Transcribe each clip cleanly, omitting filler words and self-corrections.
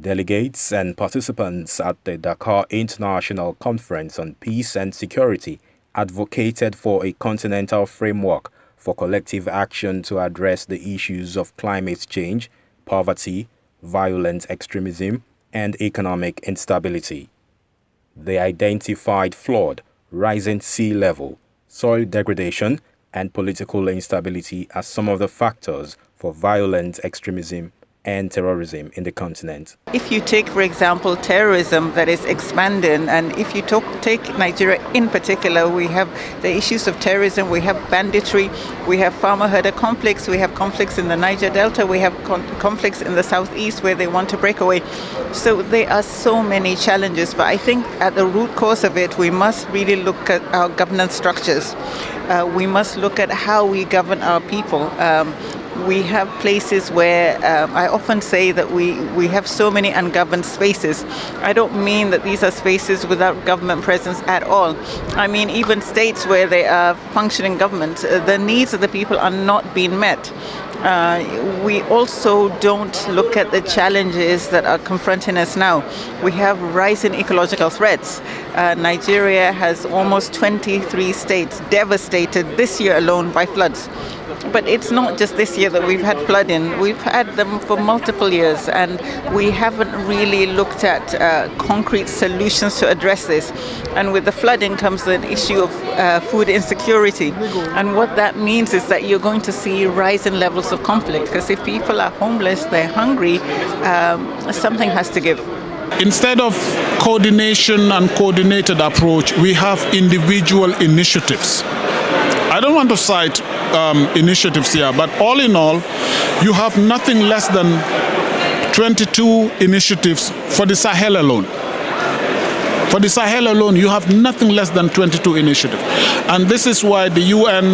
Delegates and participants at the Dakar International Conference on Peace and Security advocated for a continental framework for collective action to address the issues of climate change, poverty, violent extremism, and economic instability. They identified flood, rising sea level, soil degradation, and political instability as some of the factors for violent extremism and terrorism in the continent. If you take, for example, terrorism that is expanding, and if you take Nigeria in particular, we have the issues of terrorism, we have banditry, we have farmer-herder conflicts, we have conflicts in the Niger Delta, we have conflicts in the southeast where they want to break away. So there are so many challenges, but I think at the root cause of it, we must really look at our governance structures. We must look at how we govern our people. We have places where I often say that we have so many ungoverned spaces. I don't mean that these are spaces without government presence at all. I mean even states where they are functioning government, the needs of the people are not being met. We also don't look at the challenges that are confronting us now. We have rising ecological threats. Nigeria has almost 23 states devastated this year alone by floods. But it's not just this year that we've had flooding. We've had them for multiple years, and we haven't really looked at concrete solutions to address this. And with the flooding comes the issue of food insecurity. And what that means is that you're going to see rising levels of conflict, because if people are homeless, they're hungry, something has to give. Instead of coordination and coordinated approach, we have individual initiatives. I don't want to cite initiatives here, but all in all, you have nothing less than 22 initiatives for the Sahel alone. For the Sahel alone, you have nothing less than 22 initiatives. And this is why the UN,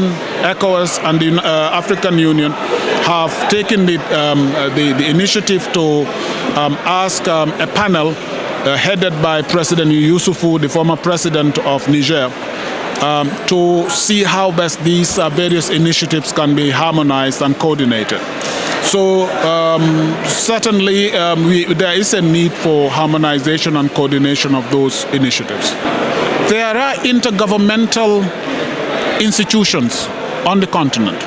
ECOWAS, and the African Union have taken the initiative to ask a panel headed by President Youssoufou, the former president of Niger, to see how best these various initiatives can be harmonized and coordinated. So certainly there is a need for harmonization and coordination of those initiatives. There are intergovernmental institutions on the continent.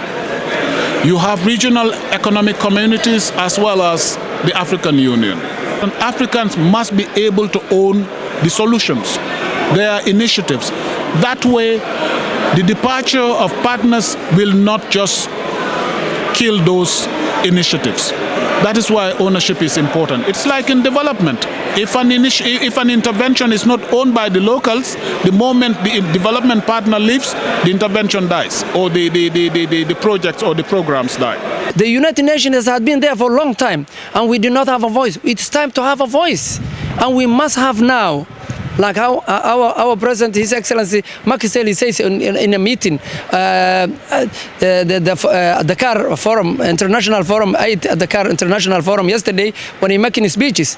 You have regional economic communities as well as the African Union. And Africans must be able to own the solutions, their initiatives. That way, the departure of partners will not just kill those initiatives. That is why ownership is important. It's like in development. If an intervention is not owned by the locals, the moment the development partner leaves, the intervention dies, or the projects or the programs die. The United Nations has been there for a long time, and we do not have a voice. It's time to have a voice, and we must have now. Like how our President, His Excellency Macky Sall says in a meeting, the Dakar Forum, International Forum, at the Dakar International Forum yesterday when he making speeches.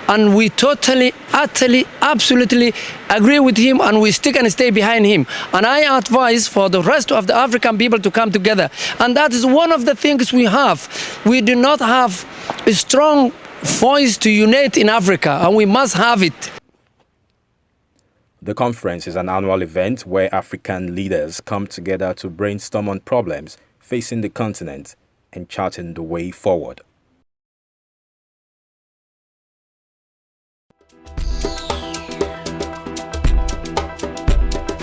And we totally, utterly, absolutely agree with him, and we stick and stay behind him. And I advise for the rest of the African people to come together. And that is one of the things we have. We do not have a strong voice to unite in Africa, and we must have it. The conference is an annual event where African leaders come together to brainstorm on problems facing the continent and charting the way forward.